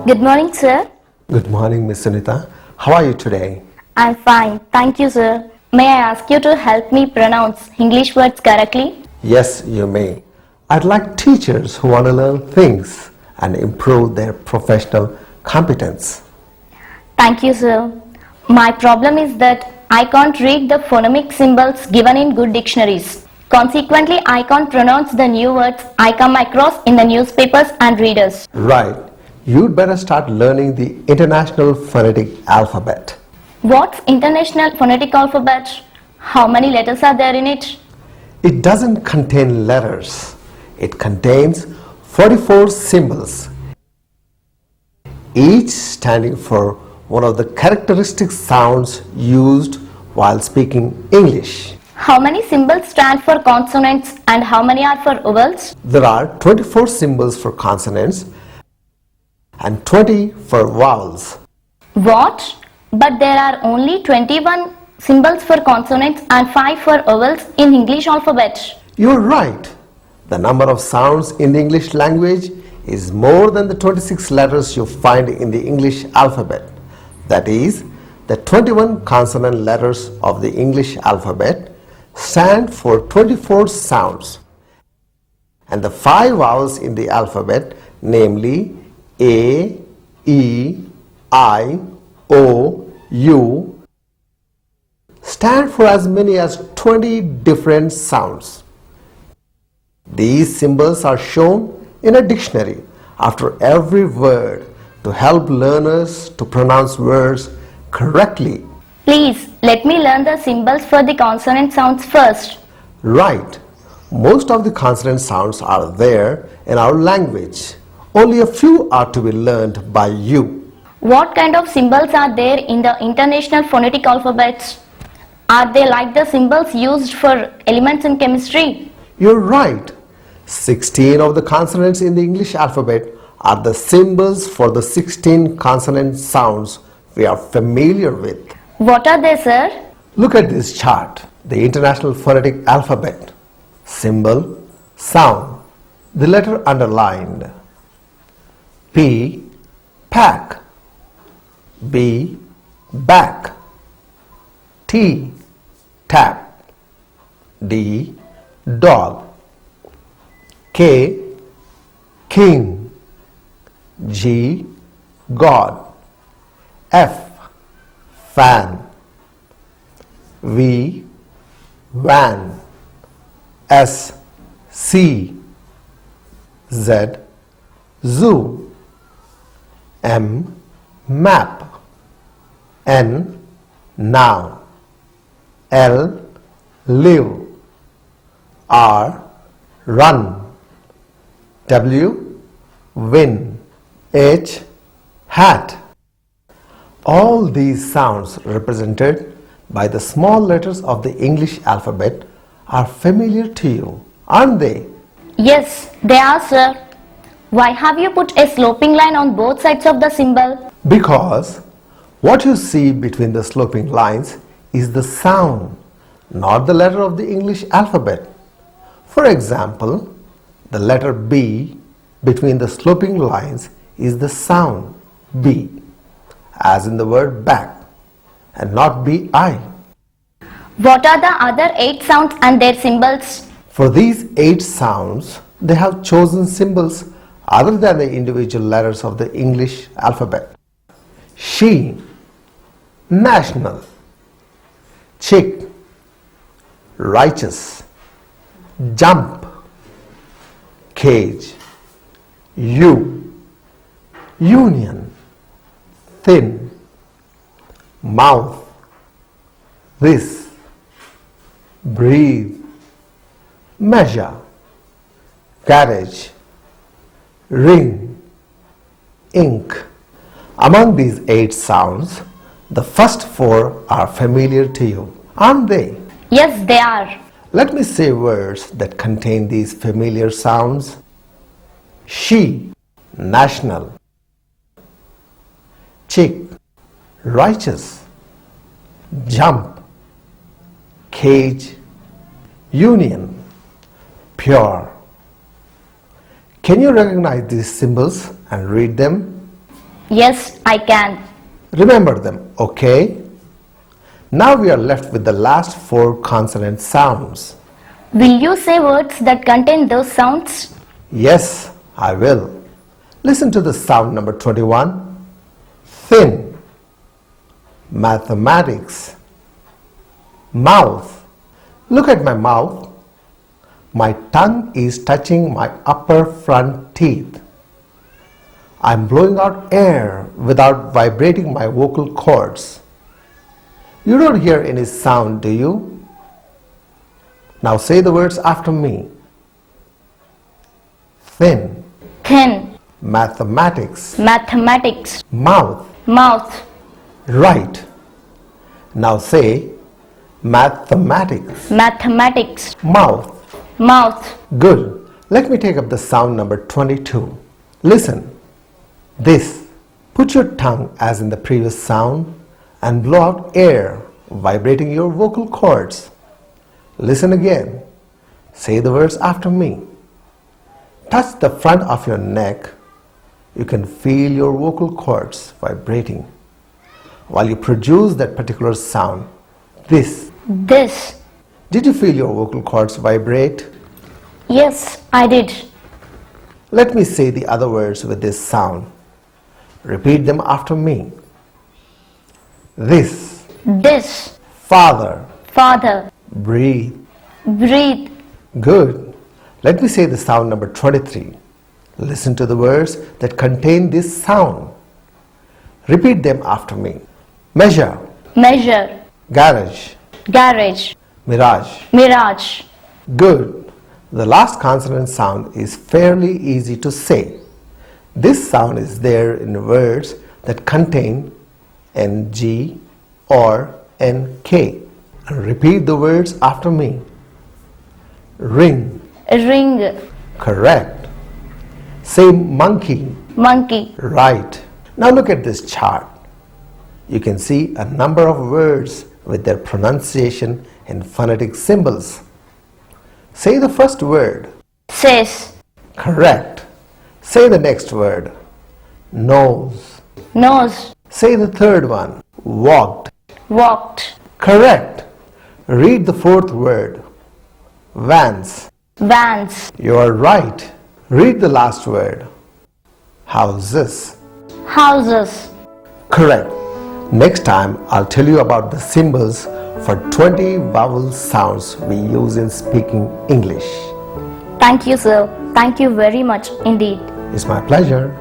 Good morning, sir. Good morning, Miss Sunita. How are you today? I'm fine. Thank you, sir. May I ask you to help me pronounce English words correctly? Yes, you may. I'd like teachers who want to learn things and improve their professional competence. Thank you, sir. My problem is that I can't read the phonemic symbols given in good dictionaries. Consequently, I can't pronounce the new words I come across in the newspapers and readers. Right. You'd better start learning the International Phonetic Alphabet. What's International Phonetic Alphabet? How many letters are there in it? It doesn't contain letters. It contains 44 symbols, each standing for one of the characteristic sounds used while speaking English. How many symbols stand for consonants and how many are for vowels? There are 24 symbols for consonants and 20 for vowels. What? But there are only 21 symbols for consonants and 5 for vowels in English alphabet. You're right. The number of sounds in the English language is more than the 26 letters you find in the English alphabet. That is, the 21 consonant letters of the English alphabet stand for 24 sounds, and the 5 vowels in the alphabet, namely A, E, I, O, U, stand for as many as 20 different sounds. These symbols are shown in a dictionary after every word to help learners to pronounce words correctly. Please let me learn the symbols for the consonant sounds first. Right. Most of the consonant sounds are there in our language. Only a few are to be learned by you. What kind of symbols are there in the International Phonetic Alphabet? Are they like the symbols used for elements in chemistry? You're right. 16 of the consonants in the English alphabet are the symbols for the 16 consonant sounds we are familiar with. What are they, sir? Look at this chart. The International Phonetic Alphabet. Symbol, sound, the letter underlined. P, pack. B, back. T, tap. D, dog. K, king. G, God. F, fan. V, van. S, sea. Z, zoo. M, map. N, now. L, live. R, run. W, win. H, hat. All these sounds represented by the small letters of the English alphabet are familiar to you, aren't they? Yes, they are, sir. Why have you put a sloping line on both sides of the symbol? Because what you see between the sloping lines is the sound, not the letter of the English alphabet. For example, the letter B between the sloping lines is the sound B, as in the word back, and not B-I. What are the other 8 sounds and their symbols? For these 8 sounds, they have chosen symbols other than the individual letters of the English alphabet. She, national. Chick, righteous. Jump, cage. You, union. Thin, mouth. This, breathe. Measure, carriage. Ring, ink. Among these 8 sounds, the first 4 are familiar to you, aren't they? Yes, they are. Let me say words that contain these familiar sounds. She, national. Chick, righteous. Jump, cage. Union, pure. Can you recognize these symbols and read them? Yes, I can. Remember them, okay? Now we are left with the last 4 consonant sounds. Will you say words that contain those sounds? Yes, I will. Listen to the sound number 21. Thin. Mathematics. Mouth. Look at my mouth. My tongue is touching my upper front teeth. I'm blowing out air without vibrating my vocal cords. You don't hear any sound, do you? Now say the words after me. Thin. Thin. Mathematics. Mathematics. Mouth. Mouth. Right. Now say mathematics. Mathematics. Mouth. Mouth. Good. Let me take up the sound number 22. Listen. This. Put your tongue as in the previous sound and blow out air, vibrating your vocal cords. Listen again. Say the words after me. Touch the front of your neck. You can feel your vocal cords vibrating while you produce that particular sound. This. This. Did you feel your vocal cords vibrate? Yes, I did. Let me say the other words with this sound. Repeat them after me. This. This. Father. Father. Breathe. Breathe. Good. Let me say the sound number 23. Listen to the words that contain this sound. Repeat them after me. Measure. Measure. Garage. Garage. Mirage. Mirage. Good. The last consonant sound is fairly easy to say. This sound is there in words that contain ng or nk. And repeat the words after me. Ring. Ring. Correct. Say monkey. Monkey. Right. Now look at this chart. You can see a number of words with their pronunciation and phonetic symbols. Say the first word. Says. Correct. Say the next word. Nose. Nose. Say the third one. Walked. Walked. Correct. Read the fourth word. Vans. Vans. You are right. Read the last word. Houses. Houses. Correct. Next time I'll tell you about the symbols for 20 vowel sounds we use in speaking English. Thank you, sir. Thank you very much indeed. It's my pleasure.